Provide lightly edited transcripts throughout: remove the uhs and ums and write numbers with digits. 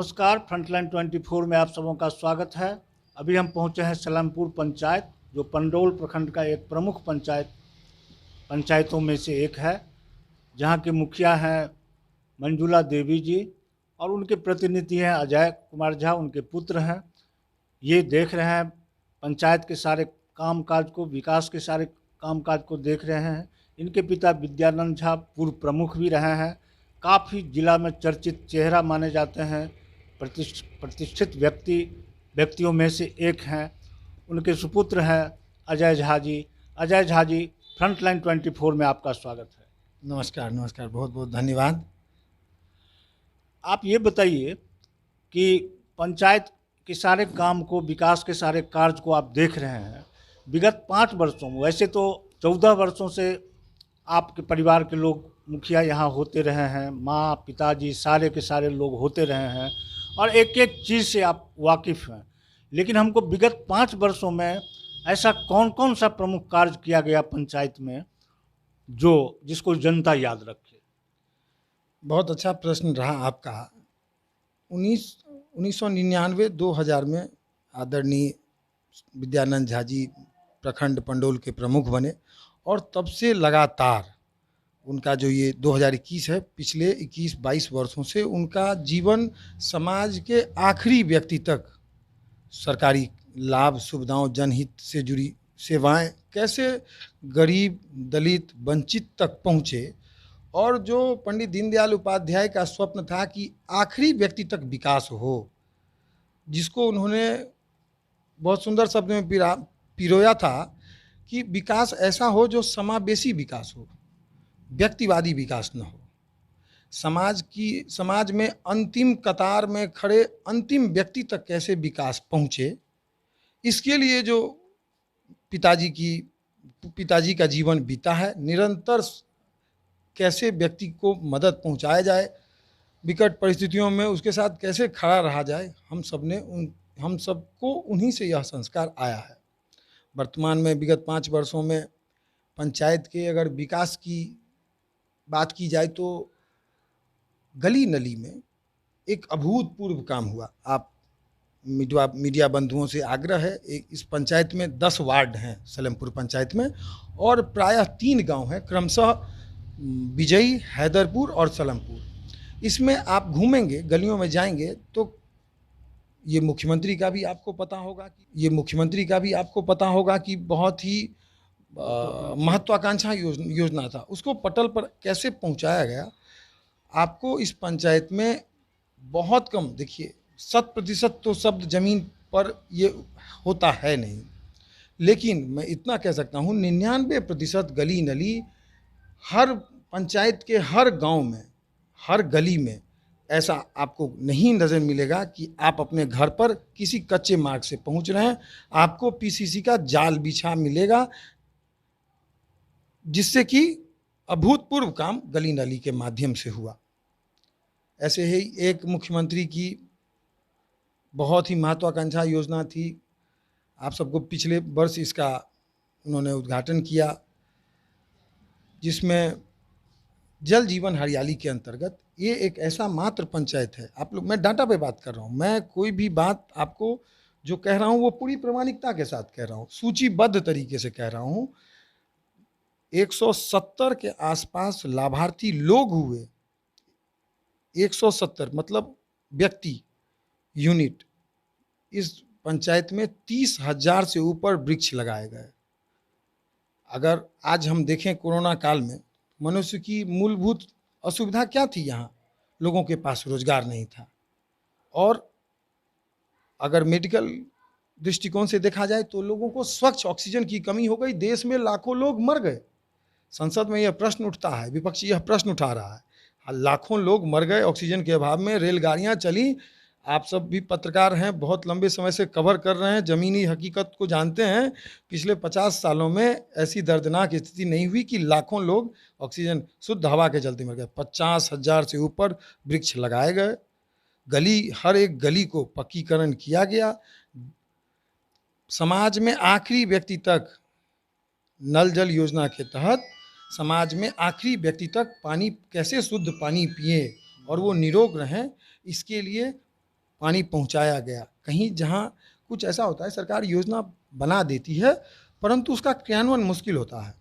नमस्कार, फ्रंटलाइन 24 में आप सबों का स्वागत है। अभी हम पहुंचे हैं सलेमपुर पंचायत, जो पंडोल प्रखंड का एक प्रमुख पंचायतों में से एक है, जहां के मुखिया हैं मंजुला देवी जी और उनके प्रतिनिधि हैं अजय कुमार झा, उनके पुत्र हैं। ये देख रहे हैं पंचायत के सारे कामकाज को, विकास के सारे कामकाज को देख रहे हैं। इनके पिता विद्यानंद झा पूर्व प्रमुख भी रहे हैं, काफ़ी जिला में चर्चित चेहरा माने जाते हैं, प्रतिष्ठित व्यक्तियों में से एक हैं। उनके सुपुत्र हैं अजय झा जी। अजय झा जी, फ्रंटलाइन 24 में आपका स्वागत है। नमस्कार नमस्कार, बहुत बहुत धन्यवाद। आप ये बताइए कि पंचायत के सारे काम को, विकास के सारे कार्य को आप देख रहे हैं विगत 5 वर्षों में। वैसे तो 14 वर्षों से आपके परिवार के लोग मुखिया यहाँ होते रहे हैं, माँ पिताजी सारे के सारे लोग होते रहे हैं और एक एक चीज़ से आप वाकिफ़ हैं। लेकिन हमको विगत 5 वर्षों में ऐसा कौन कौन सा प्रमुख कार्य किया गया पंचायत में जिसको जनता याद रखे? बहुत अच्छा प्रश्न रहा आपका। 1999-2000 में आदरणीय विद्यानंद झा जी प्रखंड पंडोल के प्रमुख बने और तब से लगातार उनका जो ये 2021 है, पिछले 21-22 वर्षों से उनका जीवन समाज के आखिरी व्यक्ति तक सरकारी लाभ सुविधाओं, जनहित से जुड़ी सेवाएं कैसे गरीब दलित वंचित तक पहुँचे, और जो पंडित दीनदयाल उपाध्याय का स्वप्न था कि आखिरी व्यक्ति तक विकास हो, जिसको उन्होंने बहुत सुंदर शब्द में पिरोया था कि विकास ऐसा हो जो समावेशी विकास हो, व्यक्तिवादी विकास न हो। समाज में अंतिम कतार में खड़े अंतिम व्यक्ति तक कैसे विकास पहुँचे, इसके लिए जो पिताजी का जीवन बीता है, निरंतर कैसे व्यक्ति को मदद पहुंचाया जाए, विकट परिस्थितियों में उसके साथ कैसे खड़ा रहा जाए, हम सबको उन्हीं से यह संस्कार आया है। वर्तमान में विगत 5 वर्षों में पंचायत के अगर विकास की बात की जाए तो गली नली में एक अभूतपूर्व काम हुआ। आप मीडिया बंधुओं से आग्रह है, इस पंचायत में 10 वार्ड हैं सलेमपुर पंचायत में, और प्रायः 3 गांव हैं, क्रमशः विजयी, हैदरपुर और सलेमपुर। इसमें आप घूमेंगे, गलियों में जाएंगे तो ये मुख्यमंत्री का भी आपको पता होगा कि बहुत ही महत्वाकांक्षा योजना था, उसको पटल पर कैसे पहुंचाया गया। आपको इस पंचायत में बहुत कम, देखिए 100% तो शब्द जमीन पर ये होता है नहीं, लेकिन मैं इतना कह सकता हूँ 99% गली नली, हर पंचायत के हर गांव में, हर गली में ऐसा आपको नहीं नज़र मिलेगा कि आप अपने घर पर किसी कच्चे मार्ग से पहुंच रहे हैं। आपको पीसीसी का जाल बिछा मिलेगा, जिससे कि अभूतपूर्व काम गली नली के माध्यम से हुआ। ऐसे ही एक मुख्यमंत्री की बहुत ही महत्वाकांक्षा योजना थी, आप सबको पिछले वर्ष इसका उन्होंने उद्घाटन किया, जिसमें जल जीवन हरियाली के अंतर्गत ये एक ऐसा मात्र पंचायत है। आप लोग, मैं डाटा पे बात कर रहा हूँ, मैं कोई भी बात आपको जो कह रहा हूँ वो पूरी प्रामाणिकता के साथ कह रहा हूँ, सूचीबद्ध तरीके से कह रहा हूँ। 170 के आसपास लाभार्थी लोग हुए, 170 मतलब व्यक्ति यूनिट। इस पंचायत में 30,000 से ऊपर वृक्ष लगाए गए। अगर आज हम देखें कोरोना काल में मनुष्य की मूलभूत असुविधा क्या थी, यहाँ लोगों के पास रोजगार नहीं था, और अगर मेडिकल दृष्टिकोण से देखा जाए तो लोगों को स्वच्छ ऑक्सीजन की कमी हो गई, देश में लाखों लोग मर गए। संसद में यह प्रश्न उठता है, विपक्ष यह प्रश्न उठा रहा है, लाखों लोग मर गए ऑक्सीजन के अभाव में, रेलगाड़ियाँ चली। आप सब भी पत्रकार हैं, बहुत लंबे समय से कवर कर रहे हैं, ज़मीनी हकीकत को जानते हैं। पिछले 50 सालों में ऐसी दर्दनाक स्थिति नहीं हुई कि लाखों लोग ऑक्सीजन शुद्ध हवा के चलते मर गए। 50,000 से ऊपर वृक्ष लगाए गए, हर एक गली को पक्कीकरण किया गया, समाज में आखिरी व्यक्ति तक नल जल योजना के तहत समाज में आखिरी व्यक्ति तक पानी, कैसे शुद्ध पानी पिए और वो निरोग रहें, इसके लिए पानी पहुंचाया गया। कहीं जहां कुछ ऐसा होता है, सरकार योजना बना देती है परंतु उसका क्रियान्वयन मुश्किल होता है।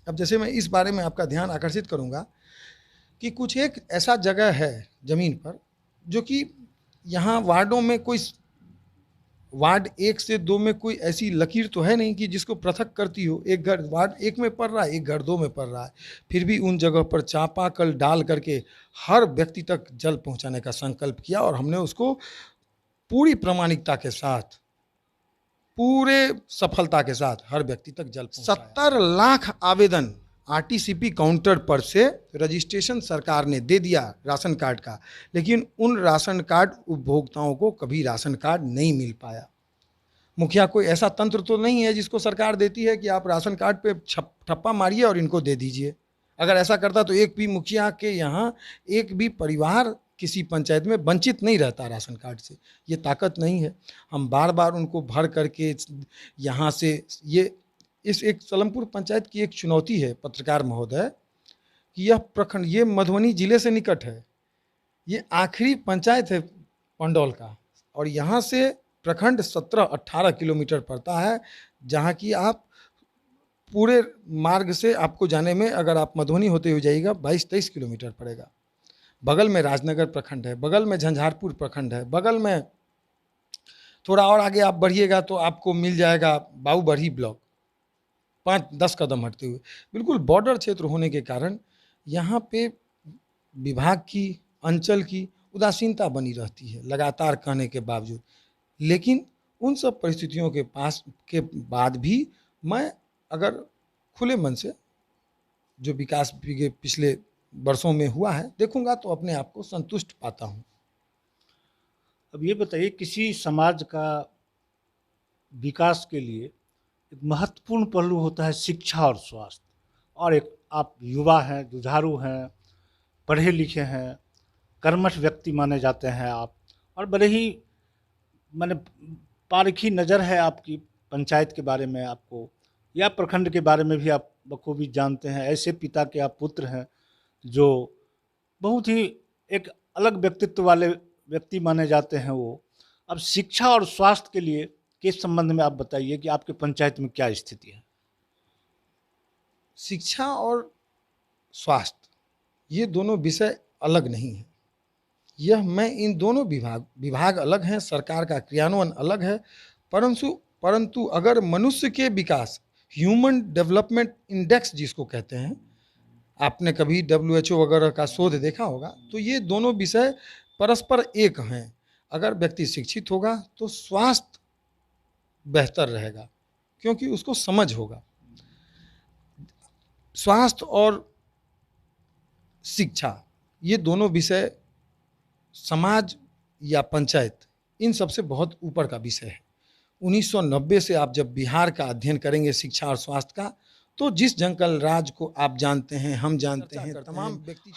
अब जैसे मैं इस बारे में आपका ध्यान आकर्षित करूंगा कि कुछ एक ऐसा जगह है ज़मीन पर जो कि यहाँ वार्डों में कोई, वार्ड 1 से 2 में कोई ऐसी लकीर तो है नहीं कि जिसको पृथक करती हो। एक घर वार्ड 1 में पड़ रहा है, एक घर 2 में पड़ रहा है, फिर भी उन जगह पर चापाकल डाल करके हर व्यक्ति तक जल पहुंचाने का संकल्प किया और हमने उसको पूरी प्रामाणिकता के साथ, पूरे सफलता के साथ हर व्यक्ति तक जल पहुंचाया। 70 लाख आवेदन आरटीसीपी काउंटर पर से रजिस्ट्रेशन सरकार ने दे दिया राशन कार्ड का, लेकिन उन राशन कार्ड उपभोक्ताओं को कभी राशन कार्ड नहीं मिल पाया। मुखिया कोई ऐसा तंत्र तो नहीं है जिसको सरकार देती है कि आप राशन कार्ड पे ठप्पा मारिए और इनको दे दीजिए। अगर ऐसा करता तो एक भी मुखिया के यहाँ एक भी परिवार किसी पंचायत में वंचित नहीं रहता राशन कार्ड से। ये ताकत नहीं है। हम बार बार उनको भर करके यहाँ से, ये इस एक सलमपुर पंचायत की एक चुनौती है पत्रकार महोदय कि यह प्रखंड, ये मधुबनी जिले से निकट है, ये आखिरी पंचायत है पंडौल का, और यहाँ से प्रखंड 17-18 किलोमीटर पड़ता है, जहाँ की आप पूरे मार्ग से आपको जाने में, अगर आप मधुबनी होते हुए जाइएगा 22-23 किलोमीटर पड़ेगा। बगल में राजनगर प्रखंड है, बगल में झंझारपुर प्रखंड है, बगल में थोड़ा और आगे आप बढ़िएगा तो आपको मिल जाएगा बाबूबरही ब्लॉक, 5-10 कदम हटते हुए। बिल्कुल बॉर्डर क्षेत्र होने के कारण यहाँ पे विभाग की, अंचल की उदासीनता बनी रहती है लगातार कहने के बावजूद। लेकिन उन सब परिस्थितियों के बाद भी मैं अगर खुले मन से जो विकास पिछले वर्षों में हुआ है देखूंगा तो अपने आप को संतुष्ट पाता हूँ। अब ये बताइए, किसी समाज का विकास के लिए एक महत्वपूर्ण पहलू होता है शिक्षा और स्वास्थ्य, और एक आप युवा हैं, जुझारू हैं, पढ़े लिखे हैं, कर्मठ व्यक्ति माने जाते हैं आप, और बड़े ही माने पारखी नज़र है आपकी पंचायत के बारे में, आपको या प्रखंड के बारे में भी आप बखूबी जानते हैं। ऐसे पिता के आप पुत्र हैं जो बहुत ही एक अलग व्यक्तित्व वाले व्यक्ति माने जाते हैं वो। अब शिक्षा और स्वास्थ्य के लिए के संबंध में आप बताइए कि आपके पंचायत में क्या स्थिति है। शिक्षा और स्वास्थ्य ये दोनों विषय अलग नहीं है। यह मैं इन दोनों विभाग अलग हैं, सरकार का क्रियान्वयन अलग है, परंतु अगर मनुष्य के विकास, ह्यूमन डेवलपमेंट इंडेक्स जिसको कहते हैं, आपने कभी WHO वगैरह का शोध देखा होगा, तो ये दोनों विषय परस्पर एक हैं। अगर व्यक्ति शिक्षित होगा तो स्वास्थ्य बेहतर रहेगा क्योंकि उसको समझ होगा। स्वास्थ्य और शिक्षा ये दोनों विषय समाज या पंचायत इन सबसे बहुत ऊपर का विषय है। 1990 से आप जब बिहार का अध्ययन करेंगे शिक्षा और स्वास्थ्य का, तो जिस जंगल राज को आप जानते हैं, हम जानते हैं, तमाम व्यक्ति,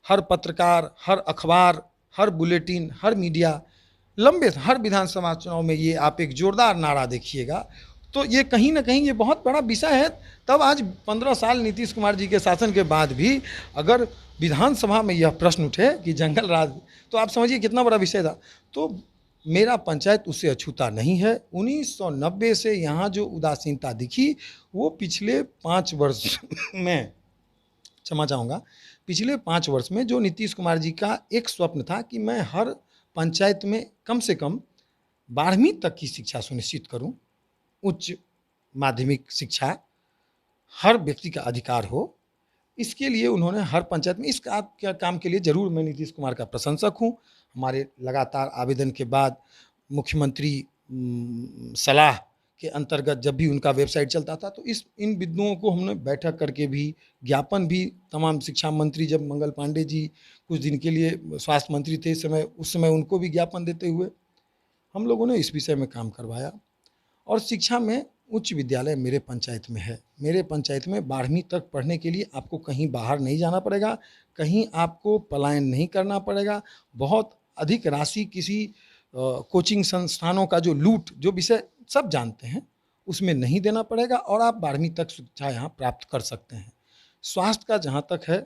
हर पत्रकार, हर अखबार, हर बुलेटिन, हर मीडिया, लंबे हर विधानसभा चुनाव में ये आप एक जोरदार नारा देखिएगा। तो ये कहीं ना कहीं ये बहुत बड़ा विषय है। तब आज 15 साल नीतीश कुमार जी के शासन के बाद भी अगर विधानसभा में यह प्रश्न उठे कि जंगल राज, तो आप समझिए कितना बड़ा विषय था। तो मेरा पंचायत उससे अछूता नहीं है। 1990 से यहाँ जो उदासीनता दिखी वो पिछले 5 वर्ष में, क्षमा चाहूँगा, पिछले 5 वर्ष में जो नीतीश कुमार जी का एक स्वप्न था कि मैं हर पंचायत में कम से कम 12वीं तक की शिक्षा सुनिश्चित करूं, उच्च माध्यमिक शिक्षा हर व्यक्ति का अधिकार हो, इसके लिए उन्होंने हर पंचायत में इस काम के लिए जरूर मैं नीतीश कुमार का प्रशंसक हूं। हमारे लगातार आवेदन के बाद मुख्यमंत्री सलाह के अंतर्गत जब भी उनका वेबसाइट चलता था तो इन बिंदुओं को हमने बैठक करके भी, ज्ञापन भी, तमाम शिक्षा मंत्री जब मंगल पांडे जी कुछ दिन के लिए स्वास्थ्य मंत्री थे उस समय उनको भी ज्ञापन देते हुए हम लोगों ने इस विषय में काम करवाया। और शिक्षा में उच्च विद्यालय मेरे पंचायत में है। मेरे पंचायत में 12वीं तक पढ़ने के लिए आपको कहीं बाहर नहीं जाना पड़ेगा, कहीं आपको पलायन नहीं करना पड़ेगा। बहुत अधिक राशि किसी कोचिंग संस्थानों का जो लूट, जो विषय सब जानते हैं, उसमें नहीं देना पड़ेगा और आप 12वीं तक शिक्षा यहाँ प्राप्त कर सकते हैं। स्वास्थ्य का जहाँ तक है,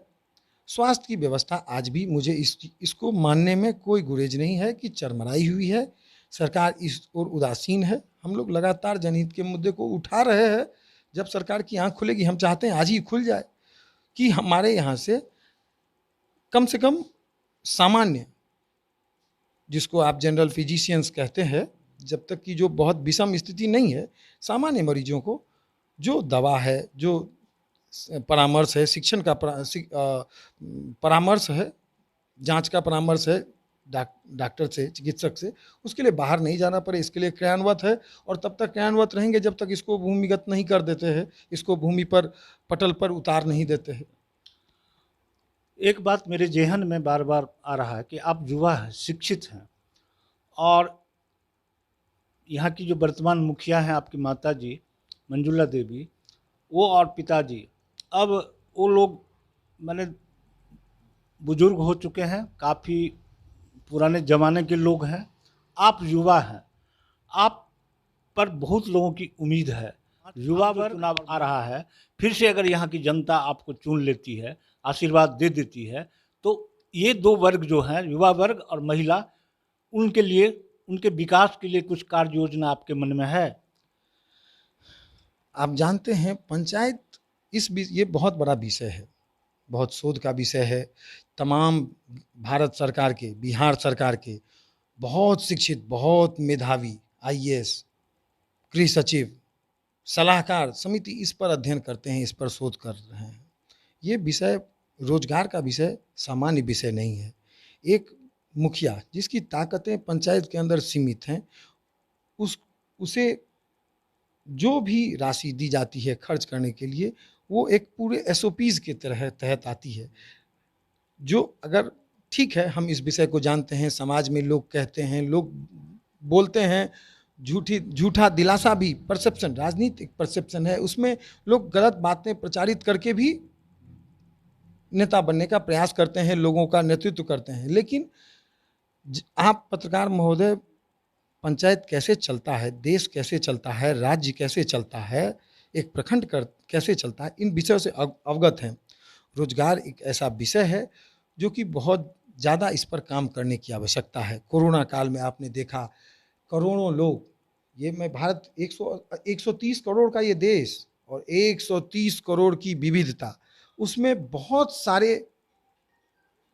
स्वास्थ्य की व्यवस्था आज भी मुझे इसको मानने में कोई गुरेज नहीं है कि चरमराई हुई है, सरकार इस ओर उदासीन है। हम लोग लगातार जनहित के मुद्दे को उठा रहे हैं। जब सरकार की आँख खुलेगी, हम चाहते हैं आज ही खुल जाए कि हमारे यहाँ से कम सामान्य, जिसको आप जनरल फिजिशियंस कहते हैं, जब तक कि जो बहुत विषम स्थिति नहीं है, सामान्य मरीजों को जो दवा है, जो परामर्श है, शिक्षण का परामर्श है, जांच का परामर्श है डॉक्टर से, चिकित्सक से, उसके लिए बाहर नहीं जाना पड़े, इसके लिए क्रियान्वत है। और तब तक क्रियान्वत रहेंगे जब तक इसको भूमिगत नहीं कर देते हैं, इसको भूमि पर, पटल पर उतार नहीं देते हैं। एक बात मेरे जेहन में बार बार आ रहा है कि आप युवा हैं, शिक्षित हैं, और यहाँ की जो वर्तमान मुखिया हैं आपकी माता जी मंजुला देवी, वो और पिताजी, अब वो लोग माने बुजुर्ग हो चुके हैं, काफ़ी पुराने ज़माने के लोग हैं। आप युवा हैं, आप पर बहुत लोगों की उम्मीद है। युवा वर्ग चुनाव आ रहा है, फिर से अगर यहाँ की जनता आपको चुन लेती है, आशीर्वाद दे देती है, तो ये दो वर्ग जो हैं, युवा वर्ग और महिला, उनके लिए, उनके विकास के लिए कुछ कार्य योजना आपके मन में है? आप जानते हैं, पंचायत ये बहुत बड़ा विषय है, बहुत शोध का विषय है। तमाम भारत सरकार के, बिहार सरकार के बहुत शिक्षित, बहुत मेधावी आईएएस, गृह सचिव, सलाहकार समिति इस पर अध्ययन करते हैं, इस पर शोध कर रहे हैं। ये विषय, रोजगार का विषय सामान्य विषय नहीं है। एक मुखिया जिसकी ताकतें पंचायत के अंदर सीमित हैं, उसे जो भी राशि दी जाती है खर्च करने के लिए, वो एक पूरे एसओपीज़ के तहत आती है। जो अगर ठीक है, हम इस विषय को जानते हैं, समाज में लोग कहते हैं, लोग बोलते हैं, झूठा दिलासा भी, परसेप्शन, राजनीतिक परसेप्शन है, उसमें लोग गलत बातें प्रचारित करके भी नेता बनने का प्रयास करते हैं, लोगों का नेतृत्व करते हैं। लेकिन आप पत्रकार महोदय, पंचायत कैसे चलता है, देश कैसे चलता है, राज्य कैसे चलता है, एक प्रखंड कैसे चलता है, इन विषयों से अवगत हैं। रोजगार एक ऐसा विषय है जो कि बहुत ज़्यादा इस पर काम करने की आवश्यकता है। कोरोना काल में आपने देखा, करोड़ों लोग, ये मैं भारत 130 करोड़ का ये देश और 130 करोड़ की विविधता, उसमें बहुत सारे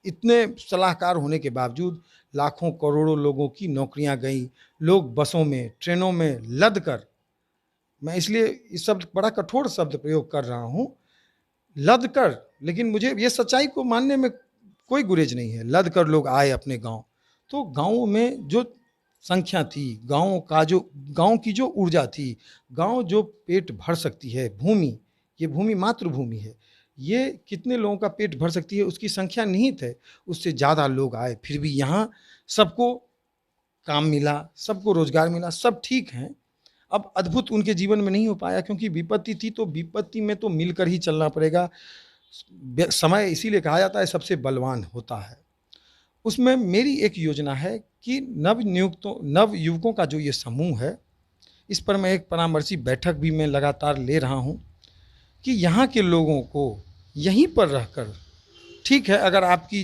इतने सलाहकार होने के बावजूद लाखों करोड़ों लोगों की नौकरियां गई। लोग बसों में, ट्रेनों में लद कर, मैं इसलिए इस शब्द, बड़ा कठोर शब्द प्रयोग कर रहा हूँ, लद कर, लेकिन मुझे ये सच्चाई को मानने में कोई गुरेज नहीं है। लद कर लोग आए अपने गांव, तो गांव में जो संख्या थी, गांव की जो ऊर्जा थी, गांव जो पेट भर सकती है, भूमि, ये भूमि मातृभूमि है, ये कितने लोगों का पेट भर सकती है उसकी संख्या निहित है। उससे ज़्यादा लोग आए, फिर भी यहाँ सबको काम मिला, सबको रोजगार मिला, सब ठीक हैं। अब अद्भुत उनके जीवन में नहीं हो पाया क्योंकि विपत्ति थी, तो विपत्ति में तो मिलकर ही चलना पड़ेगा। समय इसीलिए कहा जाता है सबसे बलवान होता है। उसमें मेरी एक योजना है कि नव युवकों का जो ये समूह है, इस पर मैं एक परामर्शी बैठक भी मैं लगातार ले रहा हूँ कि यहाँ के लोगों को यहीं पर रहकर, ठीक है, अगर आपकी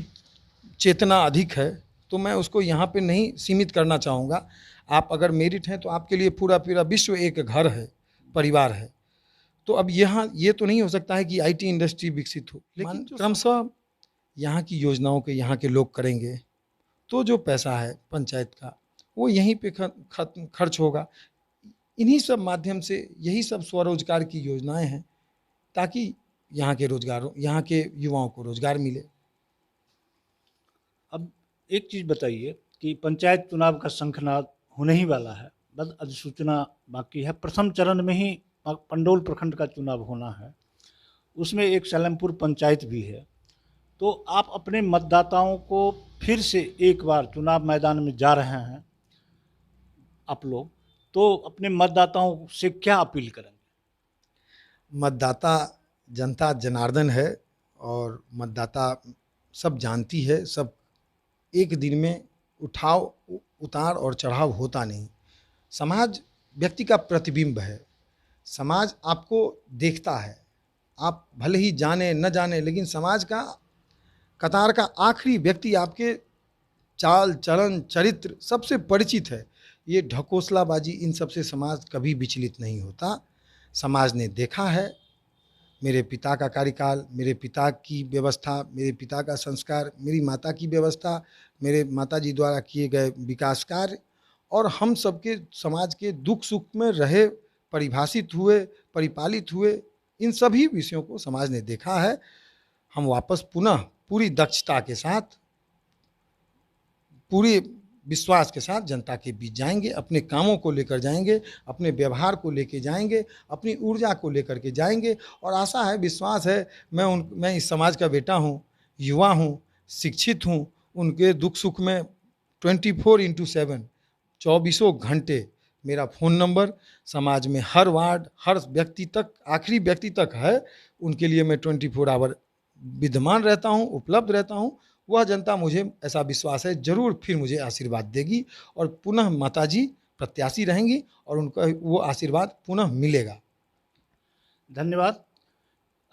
चेतना अधिक है तो मैं उसको यहाँ पे नहीं सीमित करना चाहूँगा। आप अगर मेरिट हैं तो आपके लिए पूरा विश्व एक घर है, परिवार है। तो अब यहाँ ये तो नहीं हो सकता है कि आईटी इंडस्ट्री विकसित हो, लेकिन क्रमशः यहाँ की योजनाओं के यहाँ के लोग करेंगे तो जो पैसा है पंचायत का वो यहीं पे खर्च होगा। इन्हीं सब माध्यम से, यही सब स्वरोजगार की योजनाएं हैं ताकि यहाँ के युवाओं को रोजगार मिले। अब एक चीज़ बताइए कि पंचायत चुनाव का शंखनाद होने ही वाला है, बस अधिसूचना बाकी है। प्रथम चरण में ही पंडोल प्रखंड का चुनाव होना है, उसमें एक सलेमपुर पंचायत भी है। तो आप अपने मतदाताओं को फिर से एक बार चुनाव मैदान में जा रहे हैं आप लोग, तो अपने मतदाताओं से क्या अपील करेंगे? मतदाता जनता जनार्दन है और मतदाता सब जानती है। सब एक दिन में उतार और चढ़ाव होता नहीं। समाज व्यक्ति का प्रतिबिंब है। समाज आपको देखता है, आप भले ही जाने न जाने, लेकिन समाज का कतार का आखिरी व्यक्ति आपके चाल चलन चरित्र सबसे परिचित है। ये ढकोसलाबाजी इन सब से समाज कभी विचलित नहीं होता। समाज ने देखा है मेरे पिता का कार्यकाल, मेरे पिता की व्यवस्था, मेरे पिता का संस्कार, मेरी माता की व्यवस्था, मेरे माताजी द्वारा किए गए विकास कार्य और हम सबके समाज के दुख सुख में रहे, परिभाषित हुए, परिपालित हुए, इन सभी विषयों को समाज ने देखा है। हम वापस पुनः पूरी दक्षता के साथ, पूरे विश्वास के साथ जनता के बीच जाएंगे, अपने कामों को लेकर जाएंगे, अपने व्यवहार को लेकर जाएंगे, अपनी ऊर्जा को लेकर के जाएंगे। और आशा है, विश्वास है, मैं इस समाज का बेटा हूँ, युवा हूँ, शिक्षित हूँ। उनके दुख सुख में 24/7 24 घंटे मेरा फ़ोन नंबर समाज में हर वार्ड, हर व्यक्ति तक, आखिरी व्यक्ति तक है। उनके लिए मैं 24 आवर विद्यमान रहता हूँ, उपलब्ध रहता हूँ। वह जनता, मुझे ऐसा विश्वास है, जरूर फिर मुझे आशीर्वाद देगी और पुनः माताजी प्रत्याशी रहेंगी और उनका वो आशीर्वाद पुनः मिलेगा। धन्यवाद।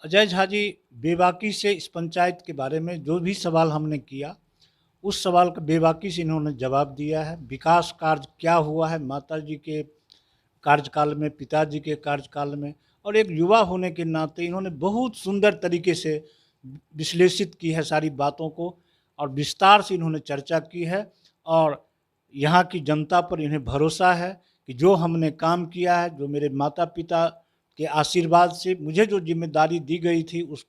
अजय झा जी, बेबाकी से इस पंचायत के बारे में जो भी सवाल हमने किया, उस सवाल का बेबाकी से इन्होंने जवाब दिया है। विकास कार्य क्या हुआ है माताजी के कार्यकाल में, पिताजी के कार्यकाल में, और एक युवा होने के नाते इन्होंने बहुत सुंदर तरीके से विश्लेषित की है सारी बातों को और विस्तार से इन्होंने चर्चा की है। और यहाँ की जनता पर इन्हें भरोसा है कि जो हमने काम किया है, जो मेरे माता पिता के आशीर्वाद से मुझे जो जिम्मेदारी दी गई थी, उस